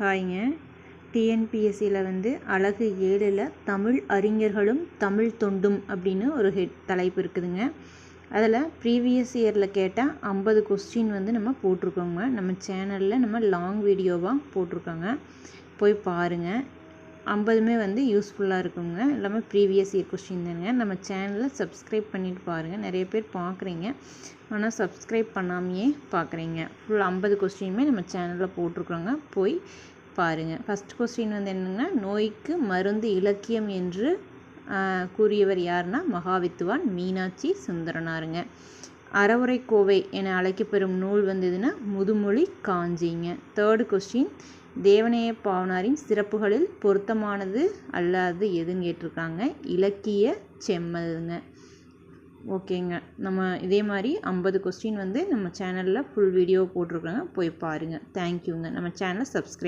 ஹாய்ங்க. டிஎன்பிஎஸ்சியில் வந்து அழகு 7ல் தமிழ் அறிஞர்களும் தமிழ் தொண்டும் அப்படின்னு ஒரு தலைப்பு இருக்குதுங்க. அதில் ப்ரீவியஸ் இயரில் கேட்டால் 50 கொஸ்டின் வந்து நம்ம போட்டிருக்கோங்க. நம்ம சேனலில் நம்ம லாங் வீடியோவாக போட்டிருக்கோங்க, போய் பாருங்கள். 50மே வந்து யூஸ்ஃபுல்லாக இருக்குங்க. எல்லாமே ப்ரீவியஸ் இயர் கொஸ்டின் தானுங்க. நம்ம சேனலை சப்ஸ்கிரைப் பண்ணிவிட்டு பாருங்கள். நிறைய பேர் பார்க்குறீங்க, ஆனால் சப்ஸ்கிரைப் பண்ணாமையே பார்க்குறீங்க. ஃபுல் 50 கொஸ்டினுமே நம்ம சேனலில் போட்டிருக்குறோங்க, போய் பாருங்கள். ஃபஸ்ட் கொஸ்டின் வந்து என்னென்னா, நோய்க்கு மருந்து இலக்கியம் என்று கூறியவர் யாருன்னா மகாவித்துவான் மீனாட்சி சுந்தரனாருங்க. அறவுரைக்கோவை என அழைக்கப்பெறும் நூல் வந்ததுன்னா முதுமொழி காஞ்சிங்க. தேர்டு கொஸ்டின், தேவநேய பாவனாரின் சிறப்புகளில் பொருத்தமானது அல்லாது எதுன்னு கேட்டிருக்காங்க. இலக்கிய செம்மல்ங்க. ஓகேங்க, நம்ம இதே மாதிரி 50 கொஸ்டின் வந்து நம்ம சேனலில் ஃபுல் வீடியோ போட்டிருக்கோங்க, போய் பாருங்கள். தேங்க்யூங்க. நம்ம சேனலை சப்ஸ்கிரைப்